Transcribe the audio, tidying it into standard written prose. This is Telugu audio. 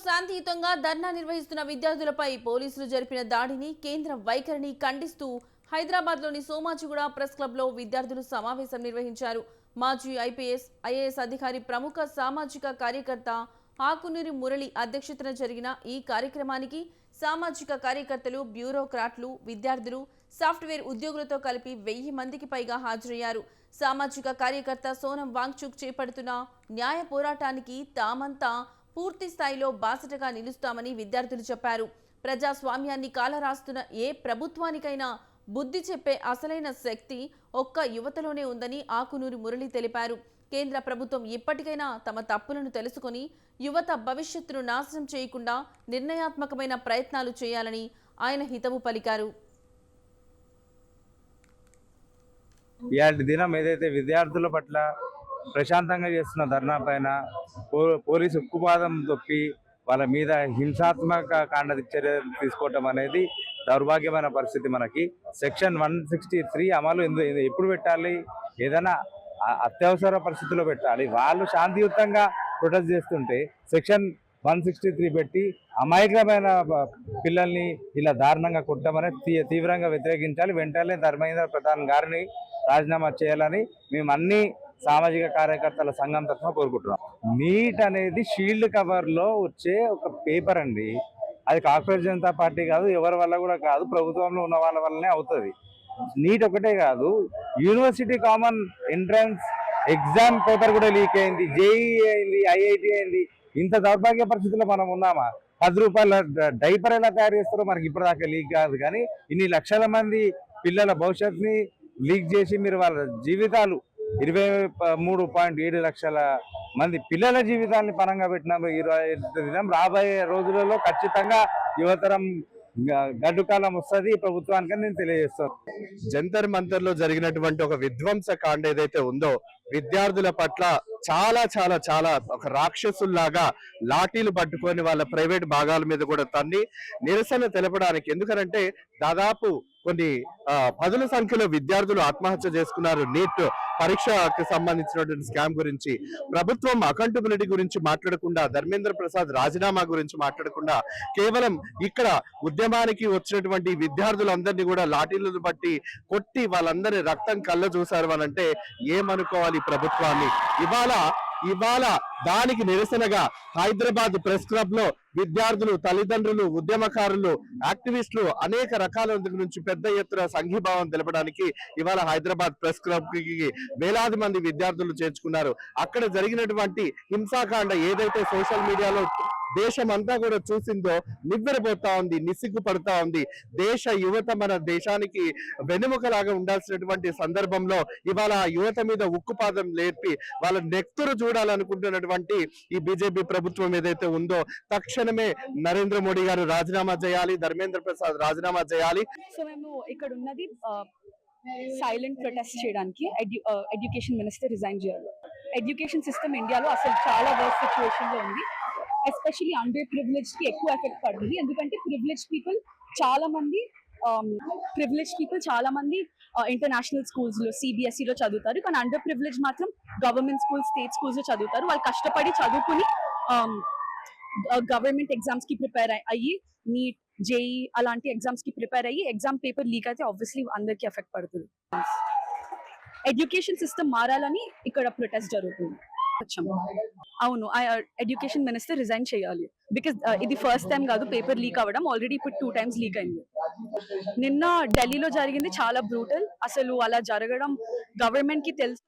శాంతియుతంగా ధర్నా నిర్వహిస్తున్న విద్యార్థులపై పోలీసులు జరిపిన దాడిని కేంద్ర వైఖరిని ఖండిస్తూ హైదరాబాద్లోని సోమాజిగూడ ప్రెస్ క్లబ్లో విద్యార్థులు సమావేశం నిర్వహించారు. మాజీ ఐఏఎస్ అధికారి ప్రముఖ సామాజిక కార్యకర్త ఆకునూరి మురళి అధ్యక్షతన జరిగిన ఈ కార్యక్రమానికి సామాజిక కార్యకర్తలు, బ్యూరోక్రాట్లు, విద్యార్థులు, సాఫ్ట్వేర్ ఉద్యోగులతో కలిపి 1000 మందికి పైగా హాజరయ్యారు. సామాజిక కార్యకర్త సోనం వాంగ్చుక్ చేపడుతున్న న్యాయ పోరాటానికి తామంతా పూర్తి స్థాయిలో బాసటగా నిలుస్తామని విద్యార్థులు చెప్పారు. ప్రజాస్వామ్యాన్ని కాలరాస్తున్న ఏ ప్రభుత్వానికైనా బుద్ధి చెప్పే అసలైన శక్తి ఒక్క యువతలోనే ఉందని ఆకునూరి మురళి తెలిపారు. కేంద్ర ప్రభుత్వం ఇప్పటికైనా తమ తప్పులను తెలుసుకొని యువత భవిష్యత్తును నాశనం చేయకుండా నిర్ణయాత్మకమైన ప్రయత్నాలు చేయాలని ఆయన హితవు పలికారు. ఇలాంటి దినం ఏదైతే విద్యార్థుల పట్ల ప్రశాంతంగా చేస్తున్న ధర్నా పైన పోలీసు ఉక్కుపాదం తొక్కి వాళ్ళ మీద హింసాత్మక కాండ చర్యలు తీసుకోవటం అనేది దౌర్భాగ్యమైన పరిస్థితి. మనకి సెక్షన్ 163 అమలు ఎప్పుడు పెట్టాలి? ఏదైనా అత్యవసర పరిస్థితుల్లో పెట్టాలి. వాళ్ళు శాంతియుతంగా ప్రొటెస్ట్ చేస్తుంటే సెక్షన్ 163 పెట్టి అమాయకమైన పిల్లల్ని ఇలా దారుణంగా కొట్టమని తీవ్రంగా వ్యతిరేకించాలి. వెంటనే ధర్మేంద్ర ప్రధాన్ గారిని రాజీనామా చేయాలని మేము అన్ని సామాజిక కార్యకర్తల సంఘం తరఫున కోరుకుంటున్నాం. నీట్ అనేది షీల్డ్ కవర్లో వచ్చే ఒక పేపర్ అండి. అది కాంగ్రెస్ జనతా పార్టీ కాదు, ఎవరి వల్ల కూడా కాదు, ప్రభుత్వంలో ఉన్న వాళ్ళ వల్లనే అవుతుంది. నీట్ ఒకటే కాదు, university common entrance exam paper కూడా లీక్ అయింది, జేఈ అయింది, ఐఐటి అయింది. ఇంత దౌర్భాగ్య పరిస్థితుల్లో మనం ఉన్నామా? 10 రూపాయల డైపర్ ఎలా తయారు చేస్తారో మనకి ఇప్పటిదాకా లీక్ కాదు. కానీ ఇన్ని లక్షల మంది పిల్లల భవిష్యత్తుని లీక్ చేసి మీరు వాళ్ళ జీవితాలు 23.7 లక్షల మంది పిల్లల జీవితాన్ని పరంగా పెట్టినారు. ఈ దినం రాబోయే రోజులలో ఖచ్చితంగా యువతరం గడ్డుకాలం వస్తుంది ప్రభుత్వానికి నేను తెలియజేస్తాను. జంతర్ మంతర్ లో జరిగినటువంటి ఒక విధ్వంస కాండ ఏదైతే ఉందో, విద్యార్థుల పట్ల చాలా చాలా చాలా ఒక రాక్షసుల్లాగా లాఠీలు పట్టుకొని వాళ్ళ ప్రైవేట్ భాగాల మీద కూడా తన్ని నిరసన తెలపడానికి, ఎందుకనంటే దాదాపు కొన్ని 10ల సంఖ్యలో విద్యార్థులు ఆత్మహత్య చేసుకున్నారు. నీట్ పరీక్షకు సంబంధించినటువంటి స్కామ్ గురించి, ప్రభుత్వం అకౌంటబిలిటీ గురించి మాట్లాడకుండా, ధర్మేంద్ర ప్రసాద్ రాజీనామా గురించి మాట్లాడకుండా, కేవలం ఇక్కడ ఉద్యమానికి వచ్చినటువంటి విద్యార్థులందరినీ కూడా లాఠీలను బట్టి కొట్టి వాళ్ళందరి రక్తం కళ్ళ చూశారు అని అంటే ఏమనుకోవాలి ప్రభుత్వాన్ని? ఇవాళ దానికి నిరసనగా హైదరాబాద్ ప్రెస్ క్లబ్ లో విద్యార్థులు, తల్లిదండ్రులు, ఉద్యమకారులు, యాక్టివిస్టులు అనేక రకాల నుంచి పెద్ద ఎత్తున సంఘీభావం తెలపడానికి ఇవాళ హైదరాబాద్ ప్రెస్ క్లబ్ కి వేలాది మంది విద్యార్థులు చేర్చుకున్నారు. అక్కడ జరిగినటువంటి హింసాకాండ ఏదైతే సోషల్ మీడియాలో దేశమంతా కూడా చూసిందో నివ్వెరపోతా ఉంది, నిసిగ్గుపడతా ఉంది. దేశ యువత మన దేశానికి వెన్నెముకలాగా ఉండాల్సినటువంటి సందర్భంలో ఇవాళ యువత మీద ఉక్కుపాదం లేపి వాళ్ళ నెక్తురు చూడాలనుకుంటున్నటువంటి ఈ బీజేపీ ప్రభుత్వం ఏదైతే ఉందో, తక్షణమే నరేంద్ర మోడీ గారు రాజీనామా చేయాలి, ధర్మేంద్ర ప్రసాద్ రాజీనామా చేయాలి. సో మేము ఇక్కడ ఉన్నది సైలెంట్ ప్రొటెస్ట్ చేయడానికి. ఎడ్యుకేషన్ మినిస్టర్ రిజైన్ చేయాలి. ఎడ్యుకేషన్ సిస్టమ్ ఇండియాలో అసలు చాలా వర్స్ట్ సిచ్యువేషన్ లో ఉంది. ఎస్పెషల్లీ అండర్ ప్రివిలేజ్ కి ఎక్కువ ఎఫెక్ట్ పడుతుంది. ఎందుకంటే ప్రివిలేజ్ పీపుల్ చాలా మంది ఇంటర్నేషనల్ స్కూల్స్ లో, CBSE లో చదువుతారు. కానీ అండర్ ప్రివిలేజ్ మాత్రం గవర్నమెంట్ స్కూల్స్, స్టేట్ స్కూల్స్ లో చదువుతారు. వాళ్ళు కష్టపడి చదువుకుని గవర్నమెంట్ ఎగ్జామ్స్ కి ప్రిపేర్ అయ్యి, నీట్, జేఈ అలాంటి ఎగ్జామ్స్ కి ప్రిపేర్ అయ్యి ఎగ్జామ్ పేపర్ లీక్ అయితే ఆబ్వియస్లీ అందరికి ఎఫెక్ట్ పడుతుంది. ఎడ్యుకేషన్ సిస్టమ్ మారాలని ఇక్కడ ప్రొటెస్ట్ జరుగుతుంది. అవును, ఎడ్యుకేషన్ మినిస్టర్ రిజైన్ చేయాలి. బికాస్ ఇది ఫస్ట్ టైం కాదు పేపర్ లీక్ అవ్వడం, ఆల్రెడీ ఇప్పుడు 2 times లీక్ అయింది. నిన్న ఢిల్లీలో జరిగింది చాలా బ్రూటల్. అసలు అలా జరగడం గవర్నమెంట్ కి తెలుసు.